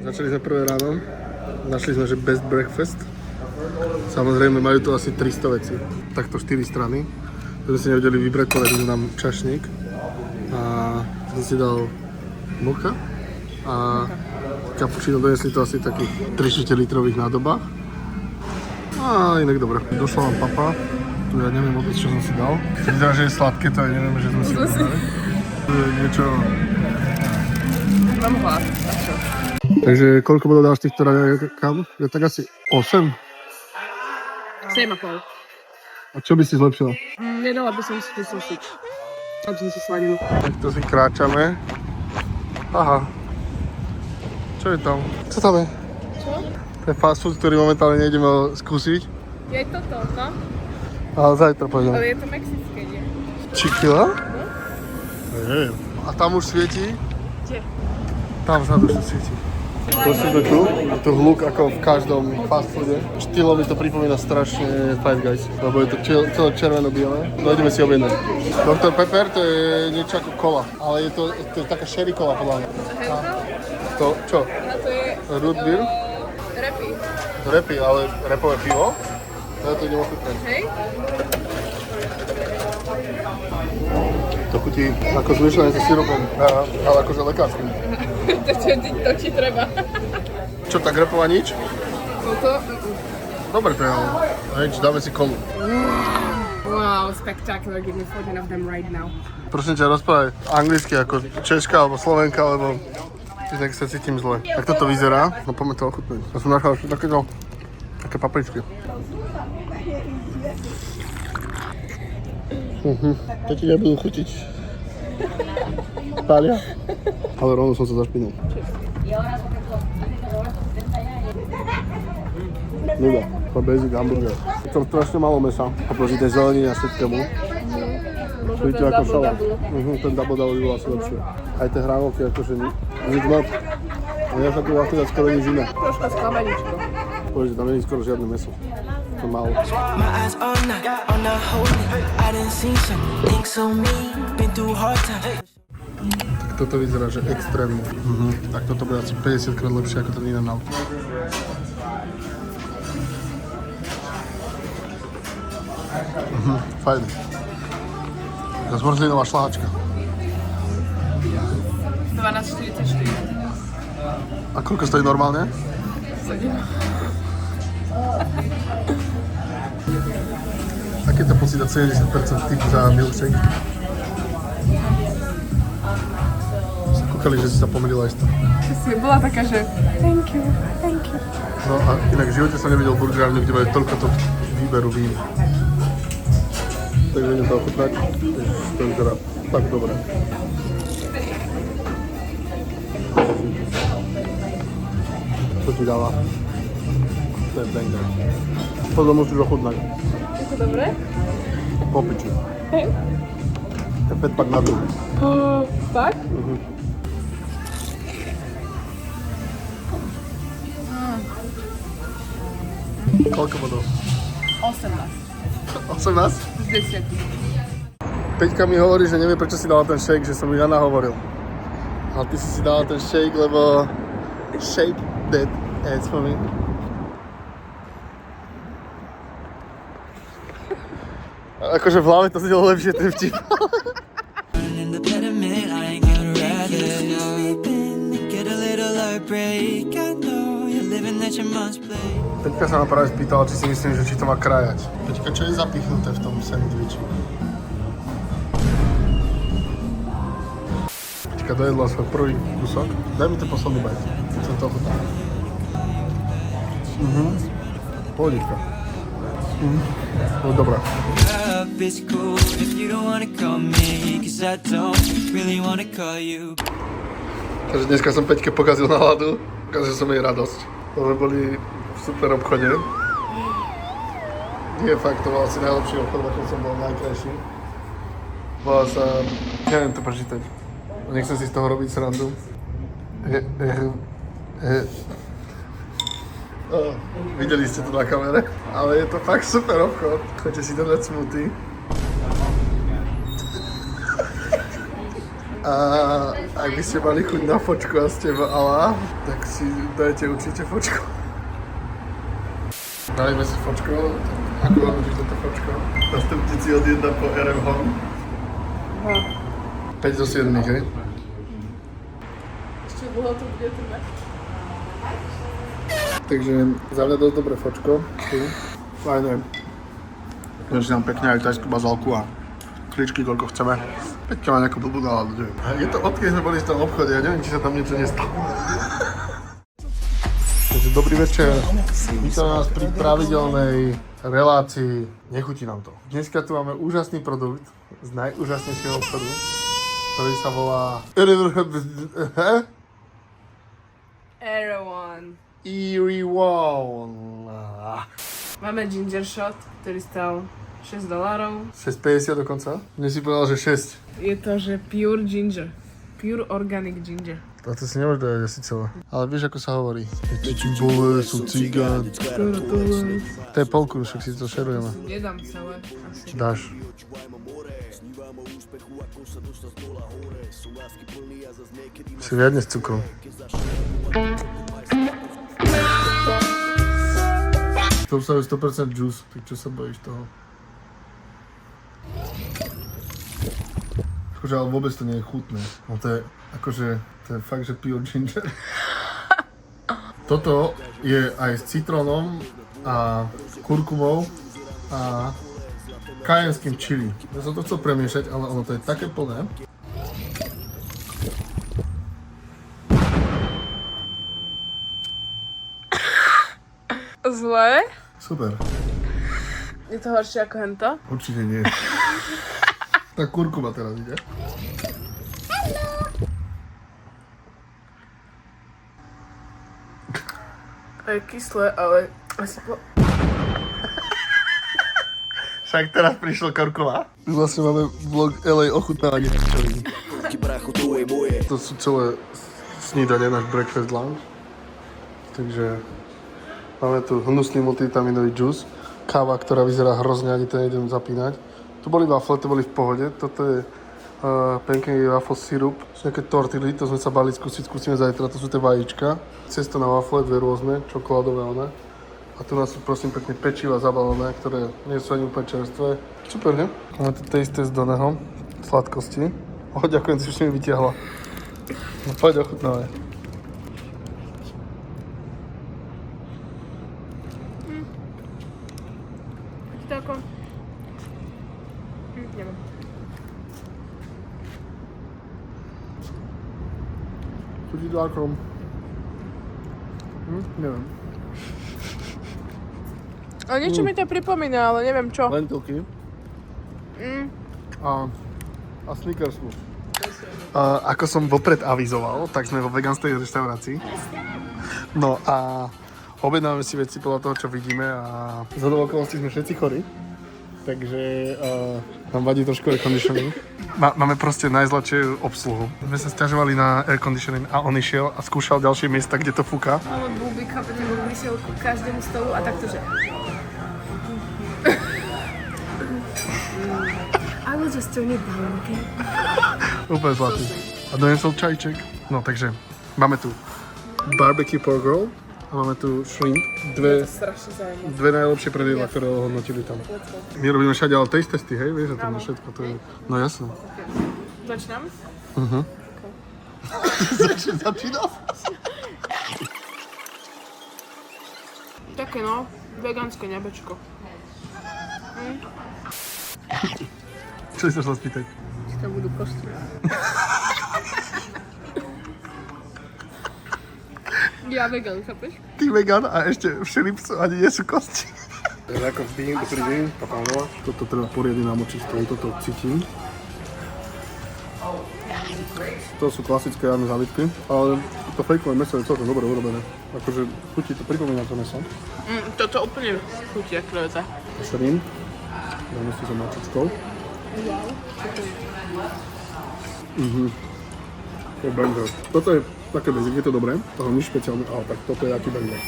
Začali sme prvé ráno. Našli sme, že best breakfast. Samozrejme, majú tu asi 300 vecí. Takto 4 strany. To sme si nevedeli vybrať, povedali nám čašník. A som si dal mocha. A cappuccino, donesli to asi takých 3-4 litrových nádobách. A inak dobre. Došla vám papa. Tu ja neviem vôbec, čo som si dal. Vyzerá, že je sladké, to aj neviem, že sme si objednali. Tu je niečo... Mám hlad, a čo? Takže koľko bodov dáš týchto raňajkám? Je tak asi 8? 7,5. A čo by si zlepšila? Nedala by som si tú sosič. Tam som si sladil. Takto si kráčame. Aha. Čo je tam? Co tam je? Čo? To je fast food, ktorý momentálne nejdeme skúsiť. Je toto, no? Ale zajtra pôjdem. Ale je to mexické, nie? Chiquila? No. Neviem. A tam už svieti? Kde? Tam vzadu už svieti. Došli sme tu. Je to hluk ako v každom fast foode. Štýlom mi to pripomína strašne Five Guys, lebo je to celé červeno-biele. No ideme si objednať. Dr. Pepper to je niečo ako kola, ale je to je taká sherry kola podľa mňa. A To čo? A to je... Root beer? Repy. Repy, ale repové pivo? Ja to idem ochutnať. Hej? To chutí ako zmiešané so syrupom, ale akože lekárskym. To ti treba. Čo, tak repová nič? Toto? Dobre to je, ale nič, dáme si kolu. Wow, spectacular. Give me 14 of them right now. Prosím ťa, rozprávaj anglicky ako Češka alebo Slovenka, lebo inak sa cítim zle. Tak toto vyzerá, no poďme to ochutnúť. Ja som nachal ešte také papričky. To ti nebudú chutiť. Pália. Ale rovno som sa zašpinul. Nuda, to je basic hamburger. Je tam strašne malo mesa, oproti tej zelenine a všetkému. Vidíte ako šalát. Ten double by bol asi lepšie. Aj tie hranolky, akože nič moc. Ale ja sa tu vlastne dať skoro nič iné. Troška skameničko. Povedz, že tam nie je skoro žiadne meso. To málo. My eyes on the holy. I done seen some things on me. Been through hard times. Tak toto vyzerá, že extrémne. Tak toto bude asi 50 krát lepšie ako ten In-N-Out. Fajn. Zmrzlinová šláčka. 12,44. A koľko stojí normálne? 7. Aký to pocit dať 70% tip za milkshake? Sa kúkali, že si sa pomýlila isto. Si bola taká, že thank you. No a inak v živote som nevidel burgerárňu, kde majú toľko výberu vín. Takže idem to ochutnať. To je teda tak dobré. Čo ti dáva? To je banger. Potom musíš ochutnať. Je to dobré? Po piči. Hej. To je fakt na druh. Fakt? Koľko bodov? 18. 18? Z 10. Peťka mi hovorí, že nevie, prečo si dala ten shake, že som ju ja nahovoril. Ale ty si dala ten shake, lebo shake that ass for me. Akože v hlave to znelo lepšie, ten vtip. In the pediment, I ain't gonna rather get a little heartbreak. I know you're living that you must play. Peťka sa ma práve spýtala, či si myslím, že či to má krajať. Peťka, čo je zapichnuté v tom sandwichi? Peťka dojedla svoj prvý kúsok. Daj mi to posledný bajt. Chcem to ochutnať. Pohodička. Dobrá. It's cool if you don't wanna call me, cause I don't really wanna call you. Takže dneska som Peťke pokazil náladu. Pokazil som jej radosť. To sme boli v super obchode. Nie, fakt, to bol asi najlepší obchod, v akom som bol najkrajší. Bola sa... Neviem to prečítať. Nechcem si z toho robiť srandu. Videli ste to na kamere, ale je to fakt super obchod. Choďte si dodať smoothie. A ak by ste mali chuť na fočku a ste v Ala, tak si dajte určite fočku. Dajme si fočko, ako hodnotíš toto fočko? Nastupte si od 1 po RM Home. 5 zo 7, hej? Ešte dlho to bude trvať. Takže za mňa dosť dobré fočko. Fajné. Môžem si tam pekne aj tajskú bazálku a kličky, koľko chceme. Peťka má nejakú blbú náladu, neviem. Je to odkedy sme boli v tom obchode, ja neviem, či sa tam niečo nestalo. Takže dobrý večer. Vítam nás pri pravidelnej relácii. Nechutí nám to. Dneska tu máme úžasný produkt z najúžasnejšieho obchodu, ktorý sa volá Erewhon. Erewhon. Máme ginger shot, ktorý stal $6. 6,50 dokonca? Dnes si povedal, že 6. Je to, že pure ginger. Pure organic ginger. A to si nemôžeš dať asi celé. Ale vieš, ako sa hovorí. Cimbole sú cigán. To je polku, však si to šerujeme. Nedám celé. Asi. Dáš. Si riadne s cukrom. To obsahuje 100% juice, tak čo sa bojíš toho? Akože, ale vôbec to nie je chutné. No to je, akože, to je fakt, že pure ginger. Toto je aj s citrónom a kurkumou a kajenským chili. Ja som to chcel premiešať, ale ono to je také plné. Zlé? Super. Je to horšie ako hento? Určite nie. Tá kurkuma teraz ide. Je kyslé, ale asi po... Však teraz prišlo kurkuma. Vlastne máme vlog LA ochutnávanie. To sú celé snídanie, náš breakfast lunch. Takže máme tu hnusný multivitaminový juice. Káva, ktorá vyzerá hrozne, ani to nejdem zapínať. Tu boli wafle, to boli v pohode. Toto je pancake waffle syrup. Sú nejaké tortily, to sme sa bali skúsiť, skúsime zajtra. To sú tie vajíčka. Cesto na wafle, dve rôzne, čokoládové one. A tu nás sú prosím pekne pečiva zabalené, ktoré nie sú ani úplne čerstvé. Super, ne? Máme tu taste test do neho, sladkosti. Ďakujem, si už mi vytiahla. No poď, ochutnávaj. To ako... neviem. Chutí to ako... neviem. A niečo mi to pripomína, ale neviem čo. Lentilky. A Snickersmu. Ako som vopred avizoval, tak sme vo veganskej reštaurácii. No a objednáme si veci podľa toho, čo vidíme a z okolností sme všetci chorí. Takže nám vadí trošku air conditioning. Máme proste najzladšiu obsluhu. My sme sa sťažovali na air conditioning a on išiel a skúšal ďalšie miesta, kde to fúka. Ale Bubika prišiel ku každému stolu a takto, že... I will just turn it down, okay? Úplne zlatý. A donesol čajček. No takže máme tu barbecue pork roll a máme tu shrimp. Strašne zaujímavé. Dve najlepšie predjedla, ktoré ohodnotili tam. My robíme všade ale taste testy, hej? Vieš, že tam je všetko. To je... No jasné. Začínam? Začína sa. Také no, vegánske nebečko. Čo si sa chcel spýtať? Či tam budú kosti. Ja vegan, chápeš? Ty vegan a ešte v šripsu ani nie sú kosti. Takže ako vždy, dobrý deň, Papa Nola. Toto treba poriadne namočiť v tomto, to cítim. To sú klasické jarné zalitky, ale to fejkové mäso je celkom dobre urobené. Akože chutí to, pripomína to mäso. Toto úplne chutí jak kreveta. Shrimp, dáme si so mačičkou. To je banger. Toto je také basic, je to dobré, toho nič špeciálne, ale tak toto je aký banger.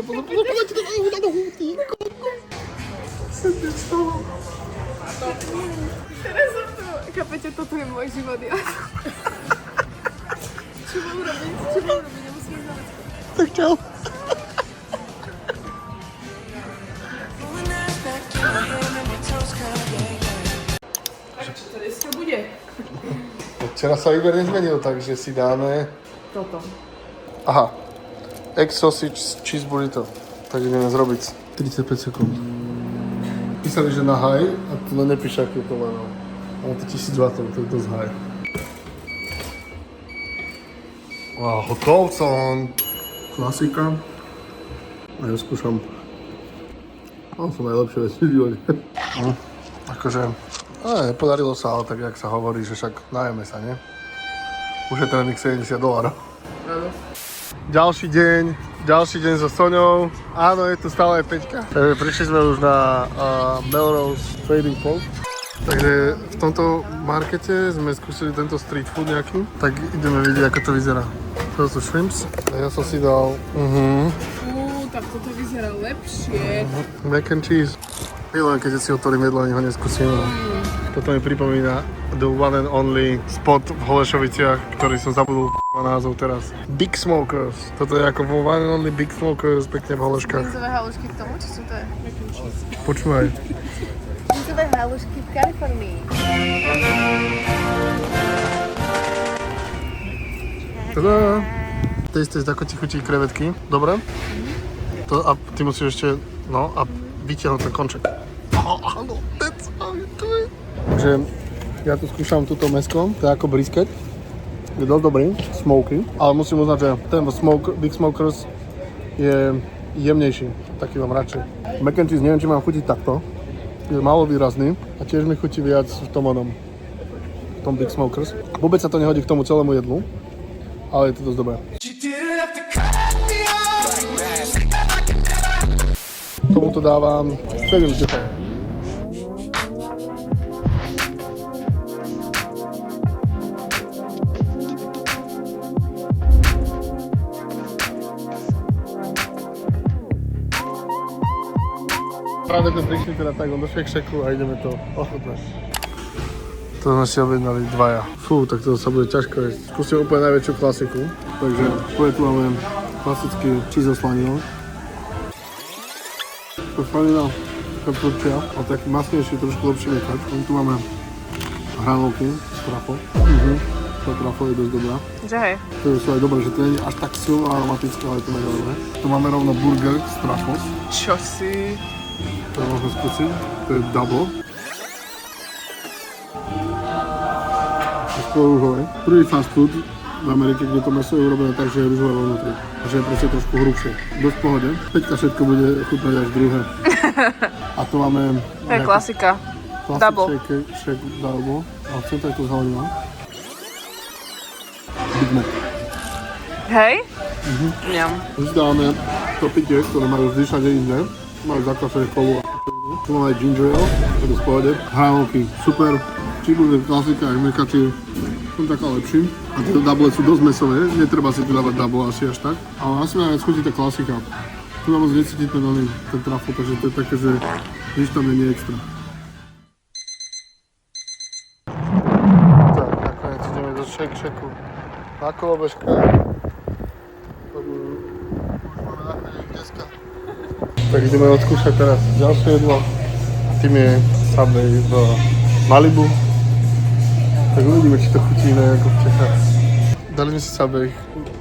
Pozor, ti to dajú na nohu, ty kokos. toto je môj život, ja. Čo mám robiť? Nemusím ísť na vecko. Tak čau. Čo to dneska bude? Včera sa výber nezmenil, takže si dáme... Toto. Aha. Egg sausage cheese burrito. Tak ideme zrobiť 35 sekúnd. Písali, že na high, a to nepíše, aký je to leno. Ale to 1000 W, to je dosť high. Wow, hotovcon. Klasika. A ja skúšam. Mám som najlepšie veci v živote. Akože, nepodarilo sa, ale tak jak sa hovorí, že však najeme sa, nie? Ušetrených $70. Áno. Ďalší deň so Soňou. Áno, je tu stále aj Peťka. Takže prišli sme už na Melrose Trading Post. Takže v tomto markete sme skúsili tento street food nejaký. Tak ideme vidieť, ako to vyzerá. To sú shrimps. A ja som si dal... Tak toto vyzerá lepšie. Mac and cheese. Milujem, keď si otvorím jedlo, ani ho neskúsim. Toto mi pripomína the one and only spot v Holešoviciach, ktorý som zabudol názov teraz. Big Smokers. Toto je ako vo one and only Big Smokers, pekne v Holeškách. Brinzové halušky k tomu, či sú to je? Počúvaj. Brinzové halušky v Kalifornii. Tada! Test, ako ti chutí krevetky. Dobre? To, a ty musíš ešte, no a vytiahnuť ten konček. Áno, that's how you do it. Takže ja tu skúšam túto mäsko, to je ako brisket. Je dosť dobrý, smoky, ale musím uznať, že ten Big Smokers je jemnejší, taký vám radšej. Mac and cheese neviem, či mám chutiť takto, je málo výrazný a tiež mi chutí viac v tom Big Smokers. Vôbec sa to nehodí k tomu celému jedlu, ale je to dosť dobré. Tomuto dávam 7 z 10. Práve sme prišli teda tak do Shake Shacku a ideme to ochutnať. To sme si objednali dvaja. Fú, tak to sa bude ťažko jesť. Skúsim úplne najväčšiu klasiku. Takže tu máme klasický cheese slanina. To slanina, pepperčia, ale taký masnejší, trošku lepší mekač. Tu máme hranolky z trafo. To trafo je dosť dobrá. Že hej? To sú aj dobré, že to nie je až tak silno aromatické, ale to je dobré. Tu máme rovno burger z trafos. Čo si? To môžeme skúsiť. To je double. To je skôr rúžové. Prvý fast food v Amerike, kde to meso je urobené tak, že je rúžové vo vnútri. A že je proste trošku hrubšie. Dosť v pohode. Peťka všetko bude chutnať až druhé. A tu máme... To je klasika. Double. Shake double. A v centre je to zelenina. Big Mac. Hej? Mňam. Dáme topitie, ktoré majú vždy všade inde. Majú zakvasené kolu a tu máme aj ginger ale, to je v pohode. Hranolky, super. Cheeseburger, klasika, aj mekači, som taká lepší. A tieto double sú dosť mesové, netreba si tu dávať double asi až tak. Ale asi najviac chutí tá klasika. Tu nám moc necítiť ten trafo, takže to je také, že nič tam nie je extra. Tak, nakoniec ideme do Shake Shacku. Na kolobežka. Tak ideme odskúšať teraz ďalšie jedlo. Tým je Subway v Malibu. Tak uvidíme, či to chutí iné ako v Čechách. Dali mi si Subway.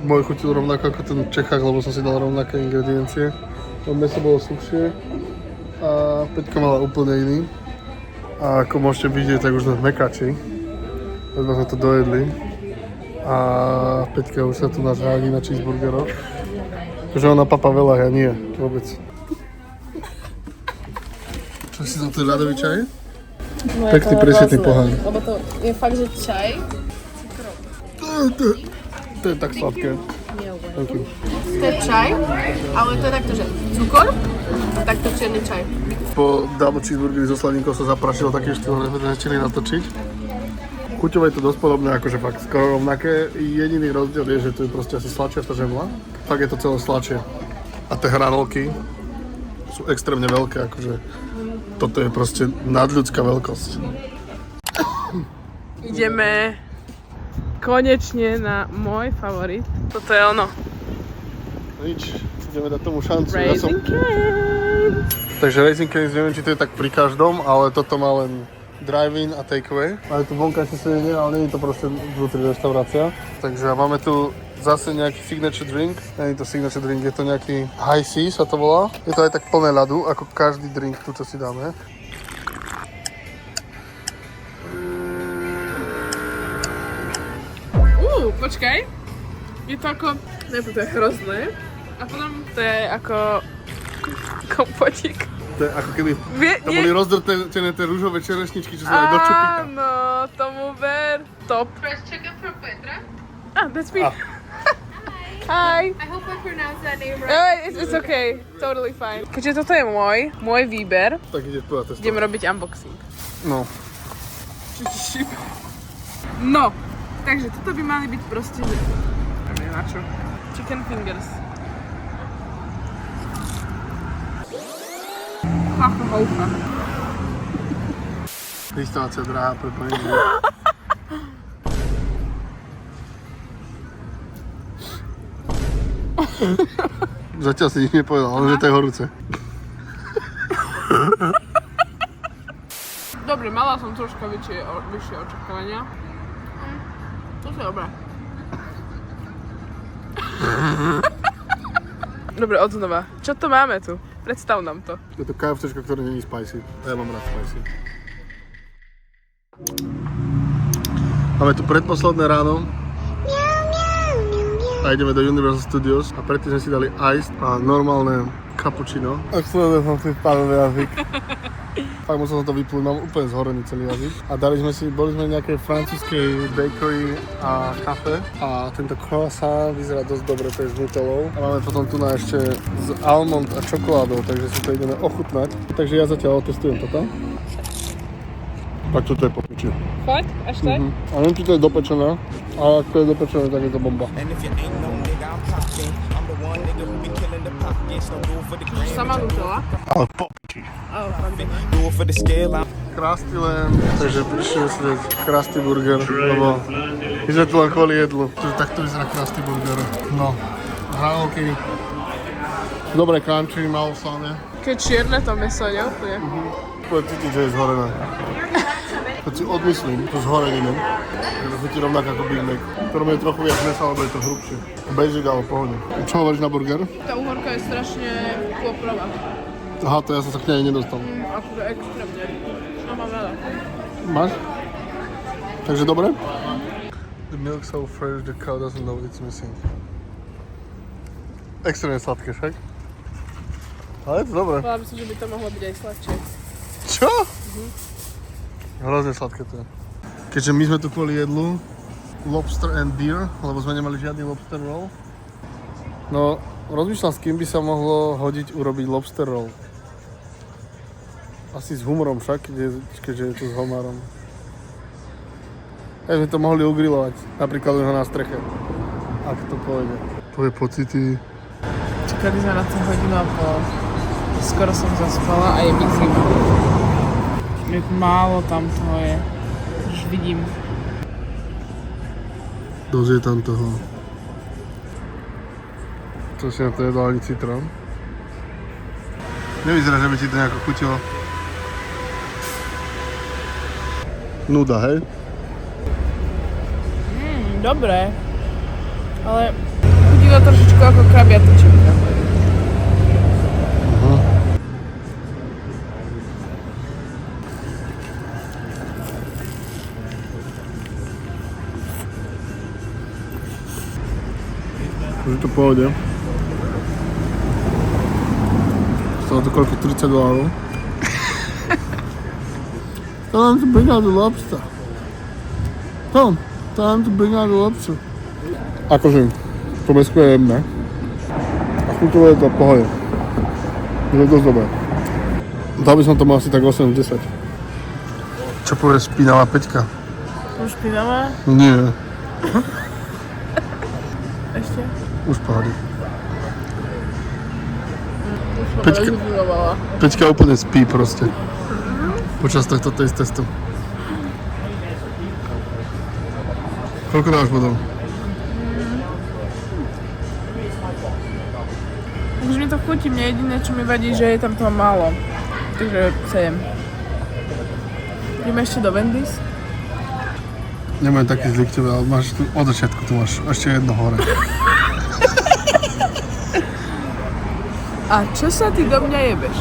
Môj chutil rovnako ako ten v Čechách, lebo som si dal rovnaké ingrediencie. To meso bolo suchšie a Peťka mala úplne iný. A ako môžete vidieť, tak už sme v mekači. Tak sme to dojedli. A Peťka už sa tu nažádi na cheeseburgeroch. Takže ona papa veľa, ja nie, vôbec. Čo si za ten ľadový čaj? Pekný presitný pohár. Lebo to je fakt, že čaj. To je tak sladké. Thank you. To je čaj, ale to je takto, že cukor a takto čierny čaj. Po double cheeseburgeri so slaninkou sa zaprašilo také štýl, nechceli natočiť. Chuťové je to dosť podobné, akože fakt skoro rovnaké. Jediný rozdiel je, že tu je proste asi sladšia tá žemla. Fakt je to celé sladšie. A tie hranolky sú extrémne veľké, akože toto je proste nadľudská veľkosť. Ideme konečne na môj favorit. Toto je ono. Nič, ideme dať tomu šancu. Raising Cane's. Takže Raising Cane's, neviem, či to je tak pri každom, ale toto má len drive-in a takeaway. Máme tu vonkajšie sedenie, ale nie je to proste vnútri reštaurácia. Takže máme tu zase nejaký signature drink. Nie je to signature drink, je to nejaký high C sa to volá. Je to aj tak plné ľadu, ako každý drink tu, čo si dáme. Počkaj. Je to ako... Najprv to je hrozné. A potom to je ako... kompotík. To je ako keby tam boli rozdrtené tie rúžové čerešničky, čo sa dali do čupika. Áno, tomu ver. Top. Press chicken for Petra. Ah, that's me. Hi. I hope I pronounced that name right. It's okay. Totally fine. Keďže toto je môj výber, Tak ideš povedať testovať. idem robiť unboxing. No. No, takže toto by mali byť proste... Neviem na čo. Chicken fingers. Haucha. Instácia drahá pre plnenie. Zatiaľ si nič nepovedal, ale že to je horúce. Dobre, mala som troška vyššie očakávania. Toto je dobré. Dobre, odznova. Čo to máme tu? Predstav nám to. Je to KFCčko, ktoré nie je spicy. Ja mám rád spicy. Máme tu predposledné ráno. A ideme do Universal Studios. A predtým sme si dali iced a normálne cappuccino. Ak som si spávil jazyk. Fakt musel som to vyplúť, mám úplne zhorený celý jazyk. A boli sme v nejakej francúzskej bakery a kafe. A tento croissant vyzerá dosť dobre, to je s nutellou. A máme potom tu na ešte z almond a čokoládou, takže si to ideme ochutnať. Takže ja zatiaľ otestujem toto. Tak toto je popiči. Fakt? Až tak? A neviem, či to je dopečené, ale ak to je dopečené, tak je to bomba. Sama nutella? Ale popiči. Krusty len, takže prišiel si dať Krusty burger, lebo my sme tu len kvôli jedlu. Takto vyzerá Krusty burger. No, hranolky, dobré crunchy, malo slané. Keď čierne to meso, neúplne. Bude cítiť, že je zhorené. Keď si odmyslím to zhoreninu, že chutí rovnako ako Big Mac, ktorom je trochu viac mesa, alebo je to hrubšie. Basic, ale pohode. Čo hovoríš na burger? Tá uhorka je strašne poprová. Aha, to ja som sa k nej nedostal. Akože extrémne. No mám veľa. Máš? Takže dobre? The milk so fresh, the cow doesn't know it's missing. Extrémne sladké, však? Ale je to dobré. Povedala by som, že by to mohlo byť aj sladšie. Čo? Hrozne sladké to je. Keďže my sme tu kvôli jedlu, lobster and beer, lebo sme nemali žiadny lobster roll. No, rozmýšľam, s kým by sa mohlo hodiť urobiť lobster roll. Asi s humorom však, keďže je tu s homárom. Ja sme to mohli ugrilovať, napríklad už na streche. Ak to pôjde. Tvoje pocity? Čakali sme na to hodinu a pol. Skoro som zaspala a je mi zima. Jak málo tam toho je. Už vidím. Dosť je tam toho. Čo si na to jedal ani citrón? Nevyzerá, že by ti to nejako chutilo. Nuda, hej? Dobre. Ale chutilo trošičku ako krabia tyčinka. Už to pôjde. Stalo to koľko? $30. Time to bring out the lobster. Tom, time to bring out the lobster. Akože, to mesko je jemné. A chutovo je to v pohode. Je to dosť dobré. Dal by som tomu asi tak 8-10. Čo povie špinavá peťka? Už špinavá? Nie, Ešte? už v pohode. Už som Peťka. rezignovala. Peťka úplne spí proste. Počas tohto taste testu. Koľko dáš bodov? Takže mi to chutí, mne jediné, čo mi vadí, že je tam toho málo. Takže 7. Ideme ešte do Wendy's. Nebudem taký zlý k tebe, ale máš tu, od začiatku tu máš ešte jedno hore. A čo sa ty do mňa jebeš?